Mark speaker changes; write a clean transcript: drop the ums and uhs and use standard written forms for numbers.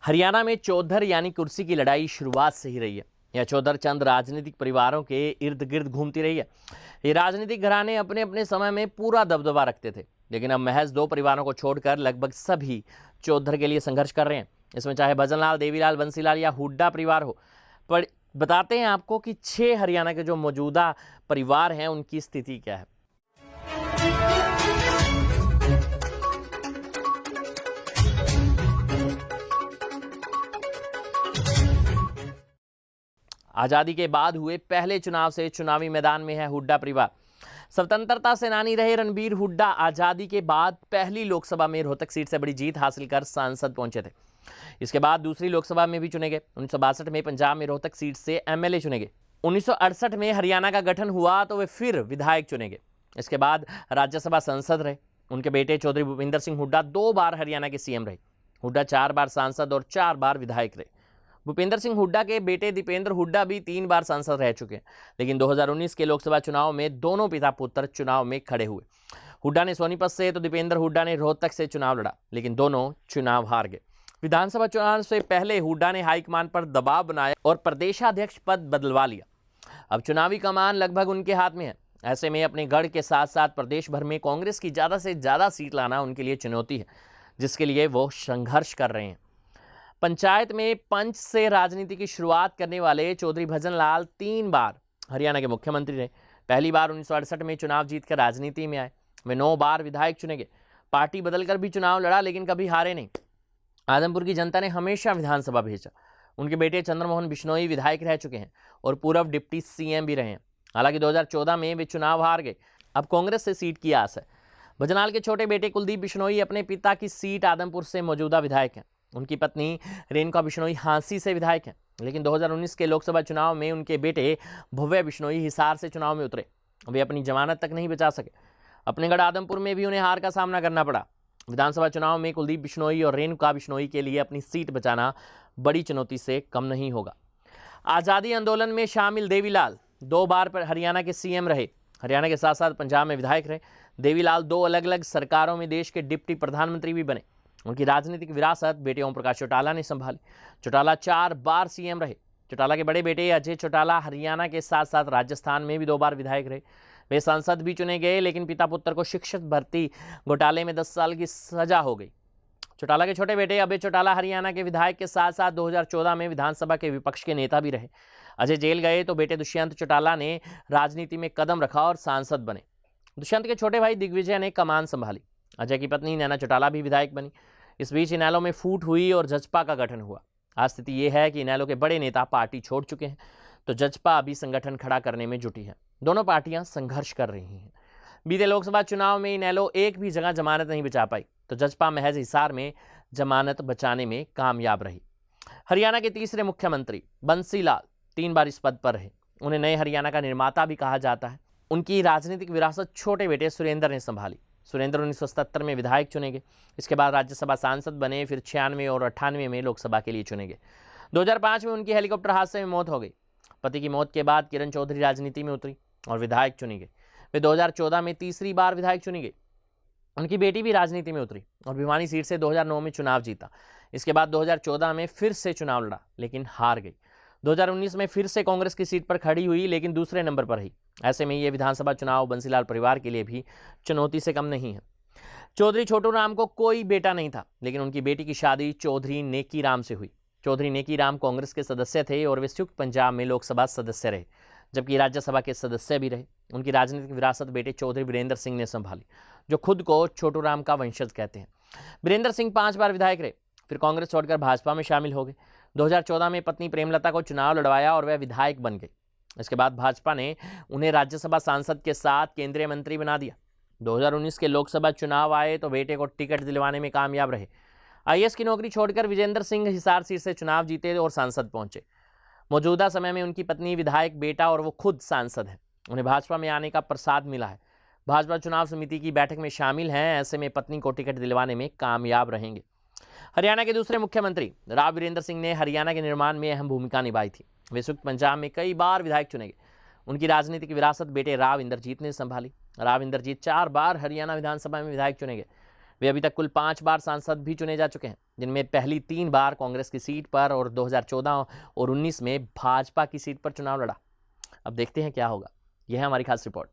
Speaker 1: हरियाणा में चौधर यानी कुर्सी की लड़ाई शुरुआत से ही रही है। यह चौधर चंद राजनीतिक परिवारों के इर्द गिर्द घूमती रही है। ये राजनीतिक घराने अपने अपने समय में पूरा दबदबा रखते थे, लेकिन अब महज दो परिवारों को छोड़कर लगभग सभी चौधर के लिए संघर्ष कर रहे हैं। इसमें चाहे भजनलाल, देवीलाल, बंसीलाल या हुड्डा परिवार हो। पर बताते हैं आपको कि 6 हरियाणा के जो मौजूदा परिवार हैं उनकी स्थिति क्या है। आजादी के बाद हुए पहले चुनाव से चुनावी मैदान में है हुड्डा परिवार। स्वतंत्रता सेनानी रहे रणबीर हुड्डा आजादी के बाद पहली लोकसभा में रोहतक सीट से बड़ी जीत हासिल कर सांसद पहुंचे थे। इसके बाद दूसरी लोकसभा में भी चुने गए। 1962 में पंजाब में रोहतक सीट से एमएलए चुने गए। 1968 में हरियाणा का गठन हुआ तो वे फिर विधायक चुने गए। इसके बाद राज्यसभा सांसद रहे। उनके बेटे चौधरी भूपिंदर सिंह हुड्डा 2 बार हरियाणा के सीएम रहे। हुड्डा 4 बार सांसद और 4 बार विधायक रहे। भूपिंदर सिंह हुड्डा के बेटे दीपेंद्र हुड्डा भी 3 बार सांसद रह चुके हैं, लेकिन 2019 के लोकसभा चुनाव में दोनों पिता पुत्र चुनाव में खड़े हुए। हुड्डा ने सोनीपत से तो दीपेंद्र हुड्डा ने रोहतक से चुनाव लड़ा, लेकिन दोनों चुनाव हार गए। विधानसभा चुनाव से पहले हुड्डा ने हाईकमान पर दबाव बनाया और प्रदेशाध्यक्ष पद बदलवा लिया। अब चुनावी कमान लगभग उनके हाथ में है। ऐसे में अपने गढ़ के साथ साथ प्रदेश भर में कांग्रेस की ज़्यादा से ज़्यादा सीट लाना उनके लिए चुनौती है, जिसके लिए वो संघर्ष कर रहे हैं। पंचायत में पंच से राजनीति की शुरुआत करने वाले चौधरी भजनलाल 3 बार हरियाणा के मुख्यमंत्री रहे। पहली बार 1968 में चुनाव जीतकर राजनीति में आए। वे 9 बार विधायक चुने गए। पार्टी बदलकर भी चुनाव लड़ा, लेकिन कभी हारे नहीं। आदमपुर की जनता ने हमेशा विधानसभा भेजा। उनके बेटे चंद्रमोहन बिश्नोई विधायक रह चुके हैं और पूर्व डिप्टी सीएम भी रहे हैं। हालांकि 2014 में वे चुनाव हार गए। अब कांग्रेस से सीट की आस है। भजनलाल के छोटे बेटे कुलदीप बिश्नोई अपने पिता की सीट आदमपुर से मौजूदा विधायक हैं। उनकी पत्नी रेणुका बिश्नोई हांसी से विधायक हैं, लेकिन 2019 के लोकसभा चुनाव में उनके बेटे भव्य बिश्नोई हिसार से चुनाव में उतरे। वे अपनी जमानत तक नहीं बचा सके। अपने गढ़ आदमपुर में भी उन्हें हार का सामना करना पड़ा। विधानसभा चुनाव में कुलदीप बिश्नोई और रेणुका बिश्नोई के लिए अपनी सीट बचाना बड़ी चुनौती से कम नहीं होगा। आज़ादी आंदोलन में शामिल देवीलाल 2 बार पर हरियाणा के सीएम रहे। हरियाणा के साथ साथ पंजाब में विधायक रहे। देवीलाल 2 अलग अलग सरकारों में देश के डिप्टी प्रधानमंत्री भी बने। उनकी राजनीतिक विरासत बेटे ओम प्रकाश चौटाला ने संभाली। चौटाला 4 बार सीएम रहे। चौटाला के बड़े बेटे अजय चौटाला हरियाणा के साथ साथ राजस्थान में भी 2 बार विधायक रहे। वे सांसद भी चुने गए, लेकिन पिता पुत्र को शिक्षक भर्ती घोटाले में 10 साल की सजा हो गई। चौटाला के छोटे बेटे अभय चौटाला हरियाणा के विधायक के साथ साथ 2014 में विधानसभा के विपक्ष के नेता भी रहे। अजय जेल गए तो बेटे दुष्यंत चौटाला ने राजनीति में कदम रखा और सांसद बने। दुष्यंत के छोटे भाई दिग्विजय ने कमान संभाली। अजय की पत्नी नैना चौटाला भी विधायक बनी। इस बीच इनेलो में फूट हुई और जजपा का गठन हुआ। आज स्थिति यह है कि इनेलो के बड़े नेता पार्टी छोड़ चुके हैं, तो जजपा अभी संगठन खड़ा करने में जुटी है। दोनों पार्टियां संघर्ष कर रही हैं। बीते लोकसभा चुनाव में इनेलो एक भी जगह जमानत नहीं बचा पाई, तो जजपा महज हिसार में जमानत बचाने में कामयाब रही। हरियाणा के तीसरे मुख्यमंत्री बंसीलाल 3 बार इस पद पर रहे। उन्हें नए हरियाणा का निर्माता भी कहा जाता है। उनकी राजनीतिक विरासत छोटे बेटे सुरेंद्र ने संभाली। सुरेंद्र 1977 में विधायक चुने गए। इसके बाद राज्यसभा सांसद बने, फिर 96 और 98 में लोकसभा के लिए चुने गए। 2005 में उनकी हेलीकॉप्टर हादसे में मौत हो गई। पति की मौत के बाद किरण चौधरी राजनीति में उतरी और विधायक चुनी गई। वे 2014 में तीसरी बार विधायक चुनी गई। उनकी बेटी भी राजनीति में उतरी और भिवानी सीट से 2009 में चुनाव जीता। इसके बाद 2014 में फिर से चुनाव लड़ा, लेकिन हार गई। 2019 में फिर से कांग्रेस की सीट पर खड़ी हुई, लेकिन दूसरे नंबर पर रही। ऐसे में ये विधानसभा चुनाव बंसीलाल परिवार के लिए भी चुनौती से कम नहीं है। चौधरी छोटू राम को कोई बेटा नहीं था, लेकिन उनकी बेटी की शादी चौधरी नेकी राम से हुई। चौधरी नेकी राम कांग्रेस के सदस्य थे और वे संयुक्त पंजाब में लोकसभा सदस्य रहे, जबकि राज्यसभा के सदस्य भी रहे। उनकी राजनीतिक विरासत बेटे चौधरी वीरेंद्र सिंह ने संभाली, जो खुद को छोटू राम का वंशज कहते हैं। वीरेंद्र सिंह 5 बार विधायक रहे, फिर कांग्रेस छोड़कर भाजपा में शामिल हो गए। 2014 में पत्नी प्रेमलता को चुनाव लड़वाया और वह विधायक बन गई। इसके बाद भाजपा ने उन्हें राज्यसभा सांसद के साथ केंद्रीय मंत्री बना दिया। 2019 के लोकसभा चुनाव आए तो बेटे को टिकट दिलवाने में कामयाब रहे। आईएएस की नौकरी छोड़कर विजेंद्र सिंह हिसार सीट से चुनाव जीते और सांसद पहुंचे। मौजूदा समय में उनकी पत्नी विधायक, बेटा और वो खुद सांसद है। उन्हें भाजपा में आने का प्रसाद मिला है। भाजपा चुनाव समिति की बैठक में शामिल हैं। ऐसे में पत्नी को टिकट दिलवाने में कामयाब रहेंगे। हरियाणा के दूसरे मुख्यमंत्री राव वीरेंद्र सिंह ने हरियाणा के निर्माण में अहम भूमिका निभाई थी। वे संयुक्त पंजाब में कई बार विधायक चुने गए। उनकी राजनीतिक विरासत बेटे राव इंद्रजीत ने संभाली। राव इंद्रजीत 4 बार हरियाणा विधानसभा में विधायक चुने गए। वे अभी तक कुल 5 बार सांसद भी चुने जा चुके हैं, जिनमें पहली 3 बार कांग्रेस की सीट पर और 2014 और 19 में भाजपा की सीट पर चुनाव लड़ा। अब देखते हैं क्या होगा। यह है हमारी खास रिपोर्ट।